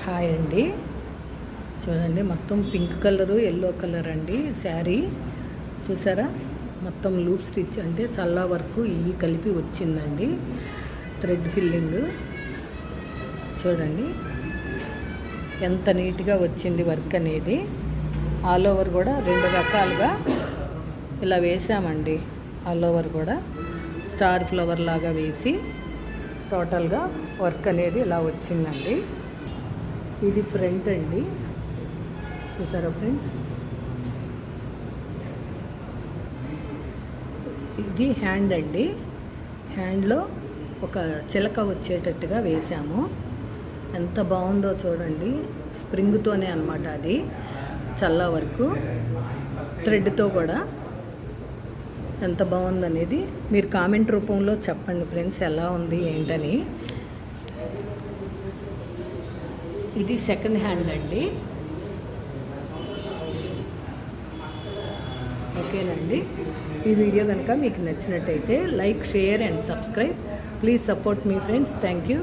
Hi అండి. చూడండి, మొత్తం పింక్ కలరు ఎల్లో కలర్ అండి శారీ. చూసారా, మొత్తం లూప్ స్టిచ్ అంటే చల్లా వరకు ఇవి కలిపి వచ్చిందండి. థ్రెడ్ ఫిల్లింగ్ చూడండి ఎంత నీట్గా వచ్చింది వర్క్ అనేది. ఆల్ ఓవర్ కూడా 2 రకాలుగా ఇలా వేసామండి. ఆల్ ఓవర్ కూడా స్టార్ ఫ్లవర్ లాగా వేసి టోటల్గా వర్క్ అనేది ఇలా వచ్చిందండి. ఇది ఫ్రంట్ అండి. చూసారా ఫ్రెండ్స్, ఇది హ్యాండ్ అండి. హ్యాండ్లో ఒక చిలక వచ్చేటట్టుగా వేసాము. ఎంత బాగుందో చూడండి. స్ప్రింగ్తోనే అన్నమాట అది. చల్లా వరకు థ్రెడ్తో కూడా ఎంత బాగుందనేది మీరు కామెంట్ రూపంలో చెప్పండి ఫ్రెండ్స్, ఎలా ఉంది ఏంటని. ఇది సెకండ్ హ్యాండ్ అండి. ఓకేనండి. ఈ వీడియో కనుక మీకు నచ్చినట్టయితే like, share and subscribe. Please support me friends. Thank you.